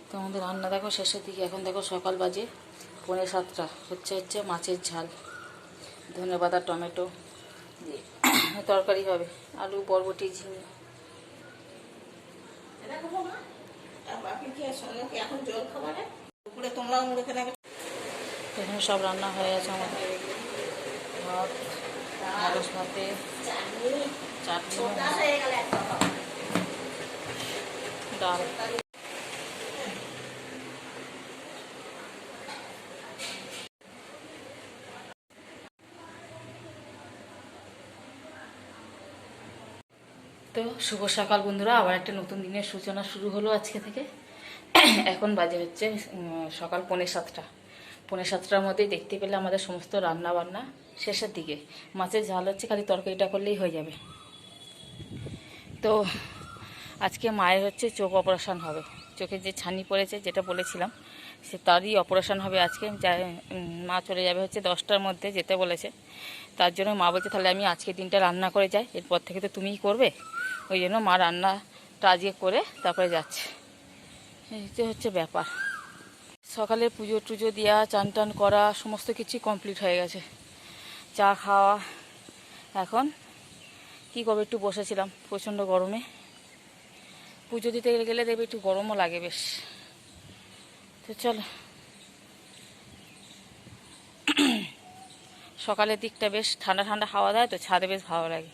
তো আমাদের রান্না দেখো শেষের দিকে। এখন দেখো সকাল বাজে 6:45। হচ্ছে মাছের ঝাল, ধনেপাতা টমেটো দিয়ে তরকারি হবে, আলু বরবটি ঝিঙে। এখানে সব রান্না হয়ে গেছে আমাদের। ভাত, ঢ্যাঁড়স ভাতে চাটনি, ডাল। তো শুভ সকাল বন্ধুরা, আবার একটা নতুন দিনের সূচনা শুরু হলো আজকে থেকে। এখন বাজে হচ্ছে সকাল 6:45। 6:45টার মধ্যেই দেখতে পেলে আমাদের সমস্ত রান্না বান্না শেষের দিকে। মাছের ঝাল হচ্ছে, খালি তরকারিটা করলেই হয়ে যাবে। তো আজকে মায়ের হচ্ছে চোখ অপারেশন হবে। চোখের যে ছানি পড়েছে যেটা বলেছিলাম, সে তারই অপারেশন হবে আজকে। মা চলে যাবে হচ্ছে 10টার মধ্যে যেতে বলেছে। তার জন্য মা বলছে তাহলে আমি আজকে দিনটা রান্না করে যাই, এরপর থেকে তো তুমিই করবে। ওই জন্য মা রান্নাটা আজকে করে তারপরে যাচ্ছে। এই হচ্ছে ব্যাপার। সকালে পুজো টুজো দেওয়া, চান টান করা সমস্ত কিছুই কমপ্লিট হয়ে গেছে। চা খাওয়া। এখন কী করবো, একটু বসেছিলাম প্রচণ্ড গরমে। পুজো দিতে গেলে দেখবে একটু গরমও লাগে বেশ। তো চলো, সকালের দিকটা বেশ ঠান্ডা ঠান্ডা হাওয়া দেয়, তো ছাদে বেশ ভালো লাগে।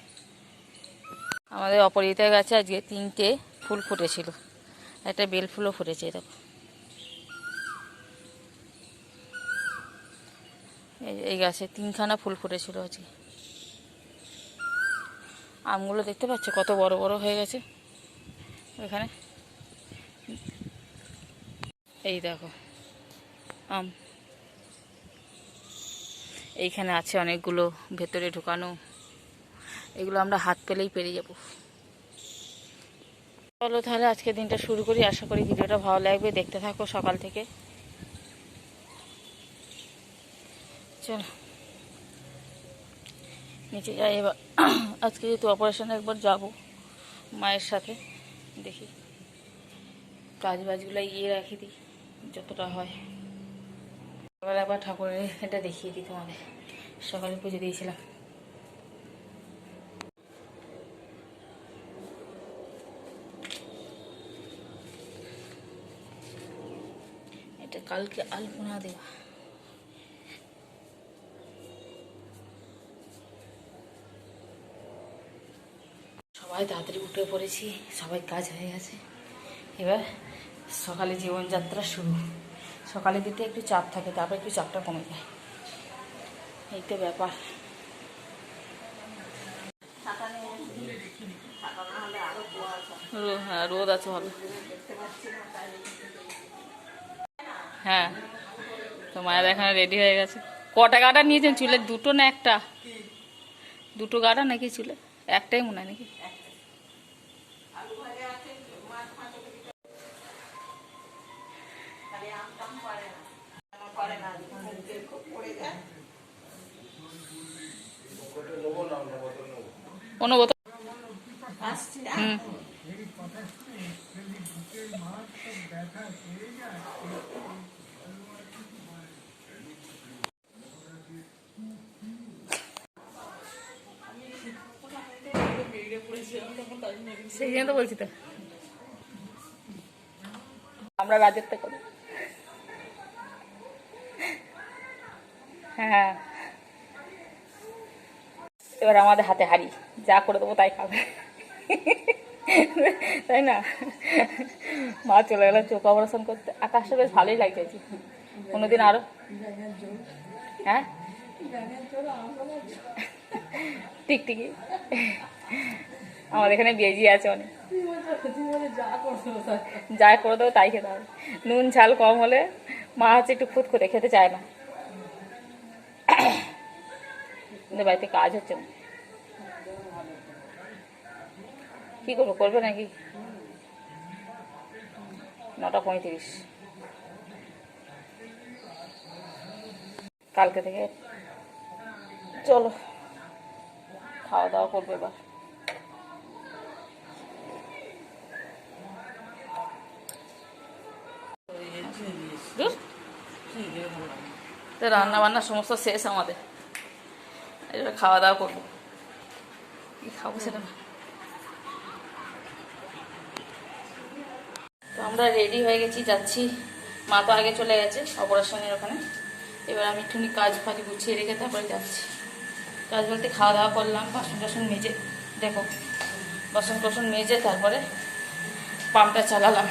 আমাদের অপরাজিতা গাছে আজকে 3টে ফুল ফুটেছিল, একটা বেল ফুলও ফুটেছে। দেখো এই গাছে 3খানা ফুল ফুটেছিল আজকে। আমগুলো দেখতে পাচ্ছ কত বড় বড় হয়ে গেছে ওইখানে। এই দেখো আম, এইখানে আছে অনেকগুলো ভেতরে ঢুকানো। এগুলো আমরা হাত পেলেই পেরিয়ে যাব। চলো তাহলে আজকে দিনটা শুরু করি। আশা করি ভিডিওটা ভালো লাগবে, দেখতে থাকো সকাল থেকে। চলো নিচে যাই এবার। আজকে যেহেতু অপারেশনে একবার যাব মায়ের সাথে, দেখি কাজ বাজগুলো এগিয়ে রাখি দিই যতটা হয়। সকালে আবার ঠাকুরের এটা দেখিয়ে দিই তোমাদের। সকালে পুজো দিয়েছিলাম। এটা কালকে আলপনা দেওয়া। সবাই তাড়াতাড়ি উঠে পড়েছি, সবাই কাজ হয়ে গেছে। এবার সকালে জীবনযাত্রা শুরু। সকালে দিতে একটু চাপ থাকে, তারপর একটু চাপটা কমে যায়। এই তো ব্যাপার। হ্যাঁ রোদ আছে ভালো। হ্যাঁ তো মায়ের এখানে রেডি হয়ে গেছে। কটা গাডা নিয়েছেন চুলের? দুটো না একটা? দুটো গাডা নাকি চুলে? একটাই মনে হয় নাকি? কোনো বোতল। হুম সেই জন্য তো বলছি তো, আমরা রাজত্ব করি। হ্যাঁ এবার আমাদের হাতে হাড়ি, যা করে দেবো তাই খাবে, তাই না? মা চলে গেল চোখ অপারেশন করতে। আকাশটা বেশ ভালোই লাগছে কোনোদিন আরো। হ্যাঁ টিকটিকি আমাদের এখানে বেজি আছে অনেক, যা করে দেবো তাই খেতে হবে। নুন ঝাল কম হলে মা হচ্ছে একটু খুঁত করে খেতে চায় না। কিন্তু বাড়িতে কাজ হচ্ছে না, কি করবো, করবে নাকি? 9:35 কালকে থেকে। চলো খাওয়া দাওয়া করবো এবার। রান্না বান্না সমস্ত শেষ আমাদের, এবার খাওয়া দাওয়া করবো। কি খাবো সেটা না। তো আমরা রেডি হয়ে গেছি, যাচ্ছি। মা তো আগে চলে গেছে অপারেশনের ওখানে, এবার আমি একটুখানি কাজ ফাজ গুছিয়ে রেখে তারপরে যাচ্ছি। কাজ বলতে খাওয়া দাওয়া করলাম, বাসন টাসন মেজে, দেখো বাসন টাসন মেজে তারপরে পাম্পটা চালালাম।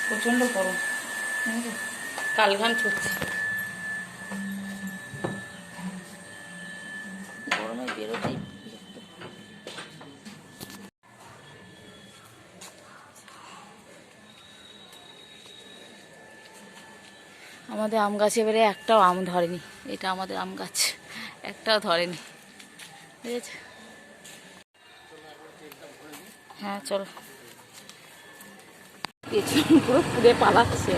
প্রচণ্ড গরম, কালঘাম ছুটছে, গরমে বেরোতেই। আমাদের আম গাছে এবারে একটাও আম ধরেনি, এটা আমাদের আম গাছ, একটাও ধরেনি, ঠিক আছে। হ্যাঁ চলো, পুরো পুড়ে পালাচ্ছে,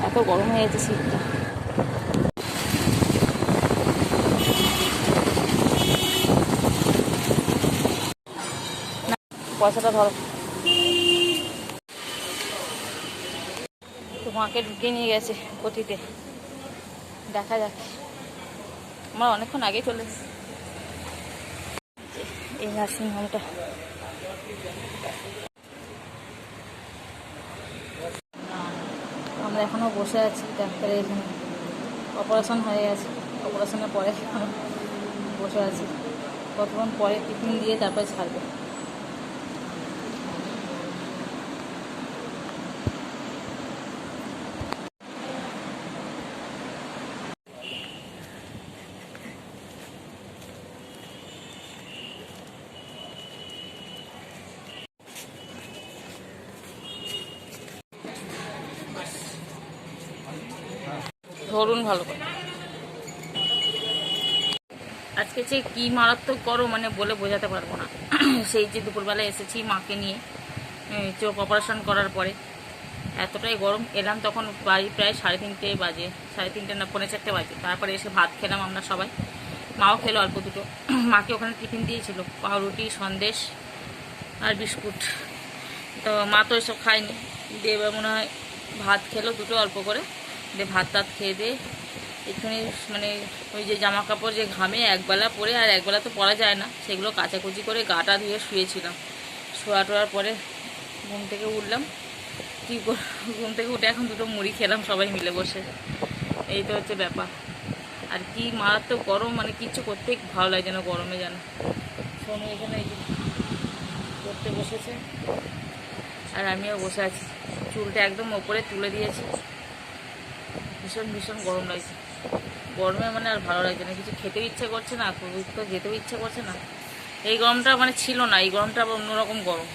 এত গরম হয়ে গেছে শীতটা। পয়সাটা ধরো। তো মাকে ঢুকিয়ে নিয়ে গেছে কটিতে, দেখা যাক। আমরা অনেকক্ষণ আগে চলে এসেছি এই নার্সিংহোমটা। আমরা এখনও বসে আছি ডাক্তারের এখানে, অপারেশন হয়ে গেছে, অপারেশনের পরে বসে আছি, কতক্ষণ পরে টিফিন দিয়ে তারপরে ছাড়বে। ধরুন ভালো করে, আজকে যে কি মারাত্মক গরম মানে বলে বোঝাতে পারবো না। সেই যে দুপুরবেলায় এসেছি মাকে নিয়ে চোখ অপারেশন করার পরে, এতটাই গরম। এলাম তখন বাড়ি প্রায় 3:30 বাজে, 3:30 না 4:45 বাজে। তারপরে এসে ভাত খেলাম আমরা সবাই, মাও খেলো অল্প দুটো। মাকে ওখানে টিফিন দিয়েছিল, পাউরুটি সন্দেশ আর বিস্কুট। তো মা তো এসব খায়নি, দিয়ে এবার মনে হয় ভাত খেলো দুটো অল্প করে, দিয়ে ভাত টাত খেয়ে দিয়ে একটুখানি মানে ওই যে জামা কাপড় যে ঘামে একবেলা পরে আর একবেলা তো পরা যায় না, সেগুলো কাচাকুচি করে গাটা ধুয়ে শুয়েছিলাম। শোয়া টোয়ার পরে ঘুম থেকে উঠলাম, কী ঘুম থেকে উঠে এখন দুটো মুড়ি খেলাম সবাই মিলে বসে। এই তো হচ্ছে ব্যাপার। আর কি মারাত্মক গরম, মানে কিচ্ছু করতে ভালো লাগে না গরমে, যেন। সোনু এখানে এই যে করতে বসেছে আর আমিও বসে আছি, চুলটা একদম ওপরে তুলে দিয়েছি। ভীষণ ভীষণ গরম লাগছে, গরমে মানে আর ভালো লাগছে না, কিছু খেতেও ইচ্ছা করছে না, তো যেতেও ইচ্ছা করছে না। এই গরমটা মানে ছিল না, এই গরমটা আবার অন্যরকম গরম।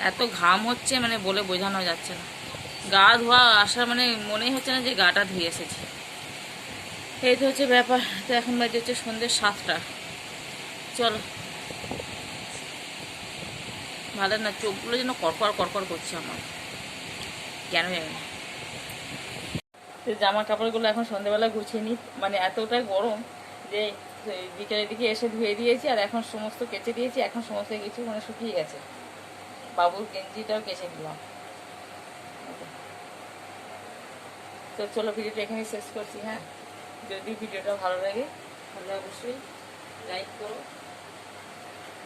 এত ঘাম হচ্ছে মানে বলে বোঝানো যাচ্ছে না, গা ধোয়া আসা মানে মনেই হচ্ছে না যে গাটা ধুয়ে এসেছি। এই তো হচ্ছে ব্যাপার। তো এখন বাজে হচ্ছে সন্ধ্যে 7টা। চলো, ভালো না, চোখগুলো যেন কড়কড় কড়কড় করছে আমার, কেন জানি না। তো জামা কাপড়গুলো এখন সন্ধ্যেবেলা গুছিয়ে নিই, মানে এতটাই গরম যে বিকেলের দিকে এসে ধুয়ে দিয়েছি, আর এখন সমস্ত কেচে দিয়েছি, এখন সমস্ত কিছু মানে শুকিয়ে গেছে। বাবুর গেঞ্জিটাও কেচে দিলাম। তো চলো, ভিডিওটা এখানেই শেষ করছি। হ্যাঁ, যদি ভিডিওটা ভালো লাগে তাহলে অবশ্যই লাইক করো,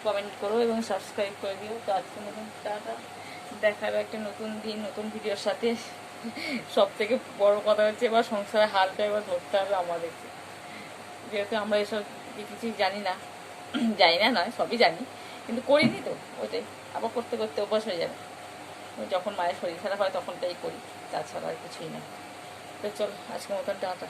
কমেন্ট করো এবং সাবস্ক্রাইব করে দিও। তো আজকে নতুন টাটা, দেখা হবে একটা নতুন দিন নতুন ভিডিওর সাথে। সব থেকে বড় কথা হচ্ছে এবার সংসারের হালটা এবার ধরতে হবে আমাদেরকে, যেহেতু আমরা এসব কিছুই জানি না। জানি না নয়, সবই জানি, কিন্তু করিনি তো, ওইটাই আবার করতে করতে অভ্যাস হয়ে যাবে। যখন মায়ের শরীর খারাপ হয় তখনটাই করি, তাছাড়া আর কিছুই না। তো চলো, আজকের মতন টাটা।